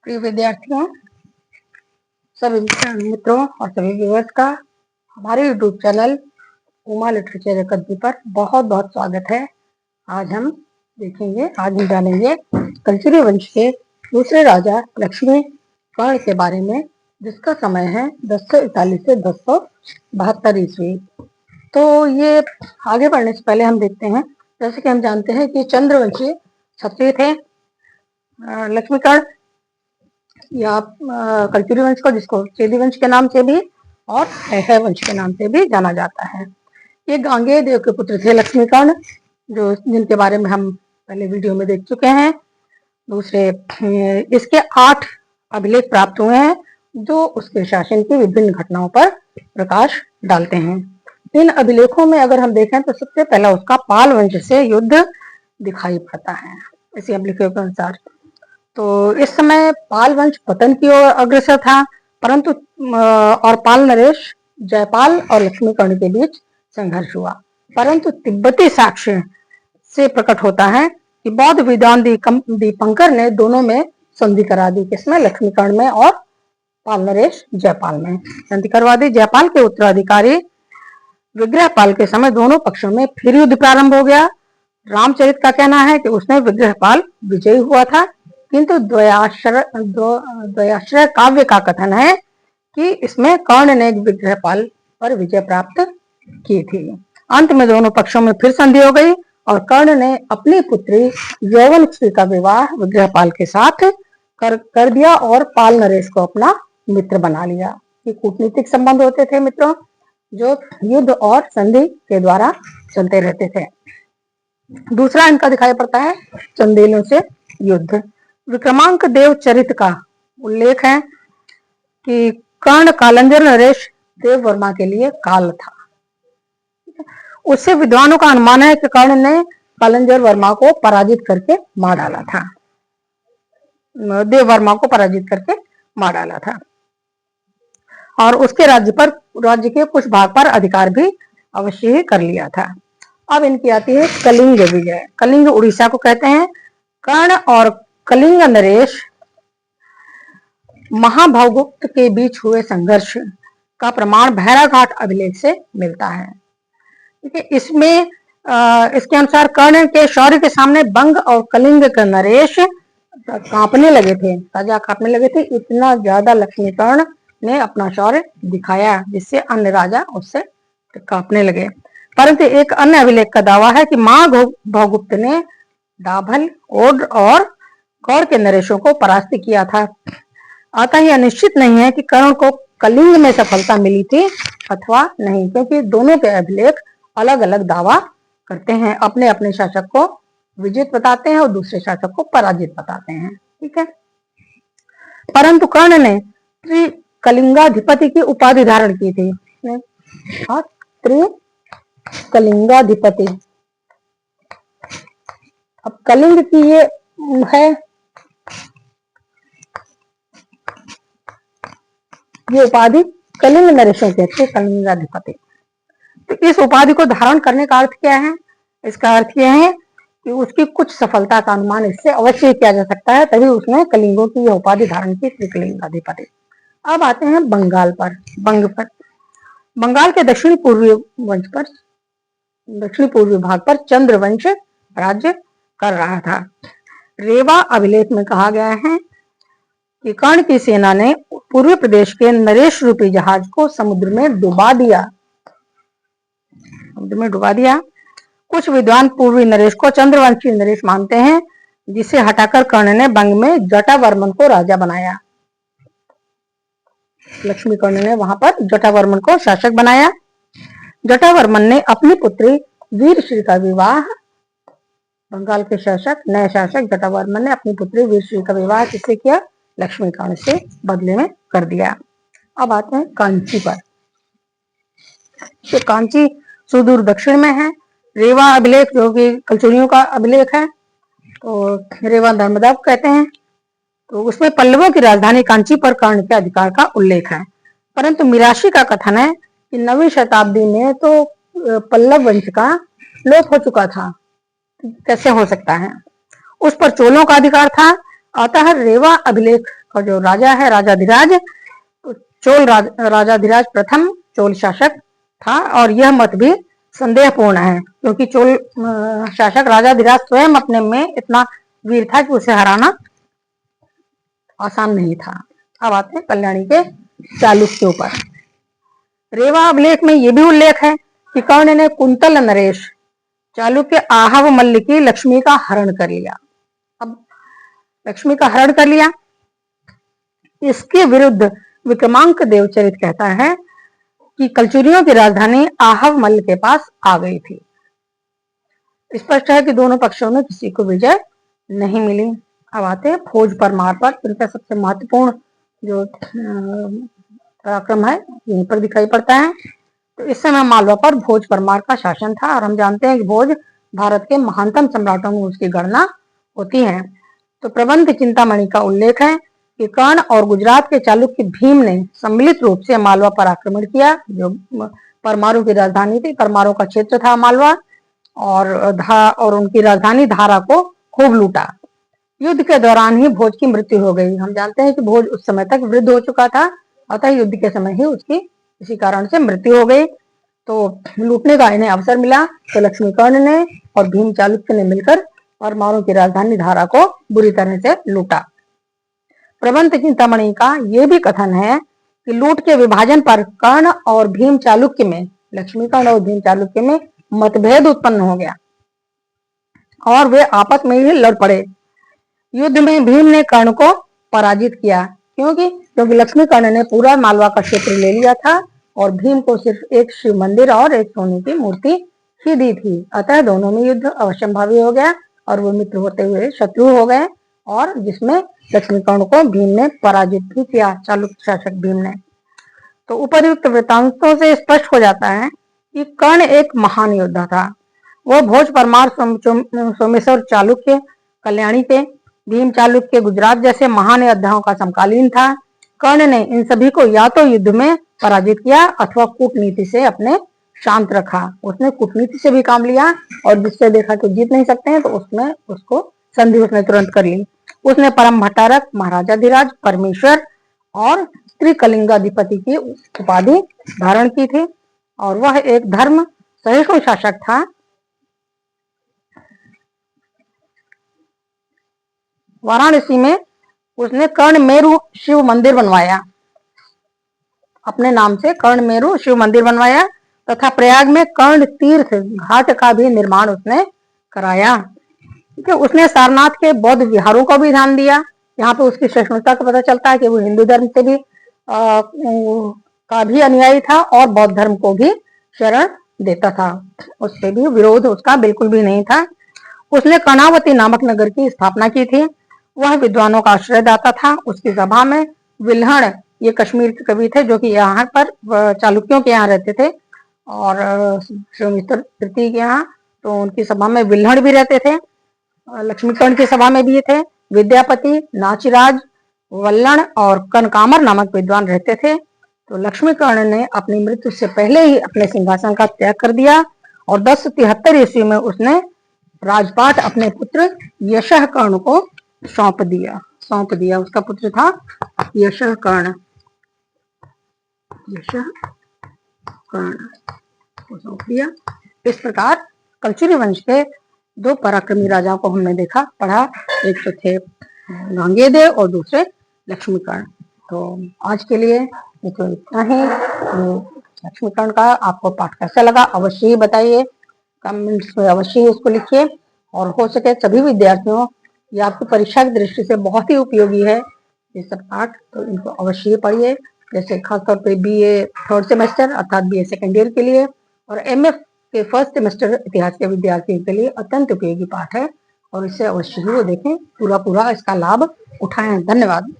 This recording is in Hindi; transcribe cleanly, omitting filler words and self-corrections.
प्रिय विद्यार्थियों, सभी मित्रों और सभी व्यूअर्स का हमारे यूट्यूब चैनल उमा लिटरेचर अकादमी पर बहुत बहुत स्वागत है। आज हम जानेंगे कलचुरी वंश के दूसरे राजा लक्ष्मी कर्ण के बारे में, जिसका समय है 1041 से 1072 ईस्वी। तो ये आगे बढ़ने से पहले हम देखते हैं, जैसे कि हम जानते हैं कि चंद्रवंशी क्षत्रिय थे लक्ष्मी कर्ण, या कलचुरी वंश को, जिसको चेदी वंश के नाम से भी और है वंश के नाम से भी जाना जाता है। ये गांगेय देव के पुत्र थे लक्ष्मी कर्ण, जिनके बारे में हम पहले वीडियो में देख चुके हैं। दूसरे, इसके 8 अभिलेख प्राप्त हुए हैं जो उसके शासन की विभिन्न घटनाओं पर प्रकाश डालते हैं। इन अभिलेखों में अगर हम देखें तो सबसे पहला उसका पाल वंश से युद्ध दिखाई पड़ता है इसी अभिलेखों के अनुसार। तो इस समय पाल वंश पतन की ओर अग्रसर था, परंतु और पाल नरेश, जयपाल और लक्ष्मी कर्ण के बीच संघर्ष हुआ। परंतु तिब्बती साक्ष्य से प्रकट होता है कि बौद्ध विद्वान दीपंकर ने दोनों में संधि करा दी। किसमें? लक्ष्मी कर्ण में और पाल नरेश जयपाल में संधि करवा दी। जयपाल के उत्तराधिकारी विग्रहपाल के समय दोनों पक्षों में फिर युद्ध प्रारंभ हो गया। रामचरित का कहना है कि उसने विग्रहपाल विजयी हुआ था, किंतु द्वयाश्रय काव्य का कथन है कि इसमें कर्ण ने विग्रहपाल पर विजय प्राप्त की थी। अंत में दोनों पक्षों में फिर संधि हो गई और कर्ण ने अपनी पुत्री यौवनश्री का विवाह विग्रहपाल के साथ कर दिया और पाल नरेश को अपना मित्र बना लिया। ये कूटनीतिक संबंध होते थे मित्रों, जो युद्ध और संधि के द्वारा चलते रहते थे। दूसरा इनका दिखाई पड़ता है चंदेलों से युद्ध। विक्रमांक देव चरित का उल्लेख है कि कर्ण कालंजर नरेश देव वर्मा के लिए काल था। उससे विद्वानों का अनुमान है कि कर्ण ने कालंजर वर्मा को पराजित करके मार डाला था, देव वर्मा को पराजित करके मार डाला था और उसके राज्य के कुछ भाग पर अधिकार भी अवश्य ही कर लिया था। अब इनकी आती है कलिंग विजय। कलिंग उड़ीसा को कहते हैं। कर्ण और कलिंग नरेश महाभवगुप्त के बीच हुए संघर्ष का प्रमाण भैराघाट अभिलेख से मिलता है। इसमें इसके अनुसार कर्ण के शौर्य के सामने बंग और कलिंग का नरेश कांपने लगे थे, राजा कांपने लगे थे। इतना ज्यादा लक्ष्मी कर्ण ने अपना शौर्य दिखाया जिससे अन्य राजा उससे कांपने लगे। परंतु एक अन्य अभिलेख का दावा है कि महाभवगुप्त ने डाभल, ओड और कौर के नरेशों को परास्त किया था। अतः यह निश्चित नहीं है कि कर्ण को कलिंग में सफलता मिली थी अथवा नहीं, क्योंकि दोनों के अभिलेख अलग अलग दावा करते हैं। अपने अपने शासक को विजित बताते हैं और दूसरे शासक को पराजित बताते हैं। ठीक है। परंतु कर्ण ने त्रिकलिंगाधिपति की उपाधि धारण की थी। त्रिकलिंगाधिपति। अब कलिंग की ये है, ये उपाधि कलिंग नरेशों के थे, कलिंगाधिपति। तो इस उपाधि को धारण करने का अर्थ क्या है? इसका अर्थ यह है कि उसकी कुछ सफलता का अनुमान इससे अवश्य किया जा सकता है, तभी उसने कलिंगों की यह उपाधि धारण की, त्रिकलिंगाधिपति। अब आते हैं बंगाल पर, बंगाल के दक्षिणी पूर्वी भाग पर चंद्रवंश राज्य कर रहा था। रेवा अभिलेख में कहा गया है कि कर्ण की सेना ने पूर्वी प्रदेश के नरेश रूपी जहाज को समुद्र में डुबा दिया। कुछ विद्वान पूर्वी नरेश को चंद्रवंशी नरेश मानते हैं, जिसे हटाकर कर्ण ने बंग में जटावर्मन को राजा बनाया। लक्ष्मी कर्ण ने वहां पर जटावर्मन को शासक बनाया। जटावर्मन ने अपनी पुत्री वीरश्री का विवाह, बंगाल के नए शासक जटावर्मन ने अपनी पुत्री वीरश्री का विवाह किससे किया? लक्ष्मी कर्ण से बदले में कर दिया। अब आते हैं कांची पर। तो कांची सुदूर दक्षिण में है। रेवा अभिलेख, जो कि कलचुरियों का अभिलेख है, तो रेवा धर्मदाव कहते हैं। तो उसमें पल्लवों की राजधानी कांची पर कर्ण के अधिकार का उल्लेख है। परंतु मिराशी का कथन है कि 9वीं शताब्दी में तो पल्लव वंश का लोप हो चुका था, कैसे हो सकता है? उस पर चोलों का अधिकार था। अतः रेवा अभिलेख का जो राजा है, राजाधिराज, चोल राजाधिराज प्रथम चोल शासक था। और यह मत भी संदेहपूर्ण है, क्योंकि चोल शासक राजाधिराज स्वयं अपने में इतना वीर था कि उसे हराना आसान नहीं था। अब आते हैं कल्याणी के चालुक्य के ऊपर। रेवा अभिलेख में यह भी उल्लेख है कि कर्ण ने कुंतल नरेश चालुक्य आहव मल्ल की लक्ष्मी का हरण कर लिया। अब लक्ष्मी का हरण कर लिया, इसके विरुद्ध विक्रमांक देवचरित कहता है कि कलचुरियों की राजधानी आहव मल्ल के पास आ गई थी। स्पष्ट है कि दोनों पक्षों में किसी को विजय नहीं मिली। अब आते हैं भोज परमार पर। इनका सबसे महत्वपूर्ण जो पराक्रम है यहीं पर दिखाई पड़ता है। तो इस समय मालवा पर भोज परमार का शासन था, और हम जानते हैं कि भोज भारत के महानतम सम्राटों में उसकी गणना होती है। तो प्रबंध चिंतामणि का उल्लेख है कि कर्ण और गुजरात के चालुक्य भीम ने सम्मिलित रूप से मालवा पर आक्रमण किया, जो परमारों की राजधानी थी। परमारों का क्षेत्र था मालवा, और उनकी राजधानी धारा को खूब लूटा। युद्ध के दौरान ही भोज की मृत्यु हो गई। हम जानते हैं कि भोज उस समय तक वृद्ध हो चुका था, अतः युद्ध के समय ही उसकी इसी कारण से मृत्यु हो गई। तो लूटने का इन्हें अवसर मिला, तो लक्ष्मीकर्ण ने और भीम चालुक्य ने मिलकर परमारों की राजधानी धारा को बुरी तरह से लूटा। प्रबंध चिंतामणि का यह भी कथन है कि लूट के विभाजन पर कर्ण और भीम चालुक्य में, लक्ष्मीकर्ण और भीम चालुक्य में मतभेद उत्पन्न हो गया और वे आपस में ही लड़ पड़े। युद्ध में भीम ने कर्ण को पराजित किया, क्योंकि लक्ष्मीकर्ण ने पूरा मालवा का क्षेत्र ले लिया था और भीम को सिर्फ एक शिव मंदिर और एक सोने की मूर्ति ही दी थी। अतः दोनों में युद्ध अवश्यंभावी हो गया और वो मित्र होते हुए शत्रु हो गए, और जिसमें लक्ष्मीकर्ण को भीम ने पराजित भी किया, चालुक्य शासक भीम ने। तो उपर्युक्त वृत्तांतों से स्पष्ट हो जाता है कि कर्ण एक महान योद्धा था। वो भोज परमार सोमेश्वर चालुक्य कल्याणी के, भीम चालुक्य गुजरात जैसे महान योद्धाओं का समकालीन था। कर्ण ने इन सभी को या तो युद्ध में पराजित किया अथवा कूटनीति से अपने शांत रखा। उसने कूटनीति से भी काम लिया, और जिससे देखा कि जीत नहीं सकते हैं तो उसमें उसको संधि उसने तुरंत कर ली। उसने परम भट्टारक, महाराजाधिराज, परमेश्वर और त्रिकलिंगाधिपति की उपाधि धारण की थी, और वह एक धर्म सहिष्णु शासक था। वाराणसी में उसने कर्णमेरु शिव मंदिर बनवाया, अपने नाम से कर्णमेरु शिव मंदिर बनवाया, तथा प्रयाग में कर्ण तीर्थ घाट का भी निर्माण उसने कराया। क्योंकि उसने सारनाथ के बौद्ध विहारों को भी ध्यान दिया। यहाँ पे उसकी सहिष्णुता का पता चलता है कि वो हिंदू धर्म से भी का भी अनुयायी था और बौद्ध धर्म को भी शरण देता था। उससे भी विरोध उसका बिल्कुल भी नहीं था। उसने कर्णावती नामक नगर की स्थापना की थी। वह विद्वानों का आश्रयदाता था। उसकी सभा में विल्हण, ये कश्मीर के कवि थे जो कि यहाँ पर चालुक्यों के यहाँ रहते थे, और सोमेश्वर तृतीय के यहाँ, तो उनकी सभा में विल्हण भी रहते थे। लक्ष्मीकर्ण की सभा में भी थे विद्यापति, नाचराज, वल्लण और कनकामर नामक विद्वान रहते थे। तो लक्ष्मीकर्ण ने अपनी मृत्यु से पहले ही अपने सिंहासन का त्याग कर दिया, और 1073 ईस्वी में उसने राजपाट अपने पुत्र यशः कर्ण को सौंप दिया। उसका पुत्र था यशः कर्ण को सौंप दिया। इस प्रकार कलचुरी वंश के दो पराक्रमी राजाओं को हमने देखा, पढ़ा। एक तो थे गांगेय और दूसरे लक्ष्मीकर्ण। तो आज के लिए तो इतना ही। लक्ष्मीकर्ण का आपको पाठ कैसा लगा अवश्य ही बताइए, कमेंट्स में अवश्य ही उसको लिखिए। और हो सके सभी विद्यार्थियों, या आपकी परीक्षा की दृष्टि से बहुत ही उपयोगी है ये सब पाठ, तो इनको अवश्य ही पढ़िए। जैसे खासतौर पे BA थर्ड सेमेस्टर अर्थात BA सेकेंड ईयर के लिए, और MF के फर्स्ट सेमेस्टर इतिहास के विद्यार्थियों के लिए अत्यंत उपयोगी पाठ है, और इसे अवश्य ही वो देखें, पूरा इसका लाभ उठाएं। धन्यवाद।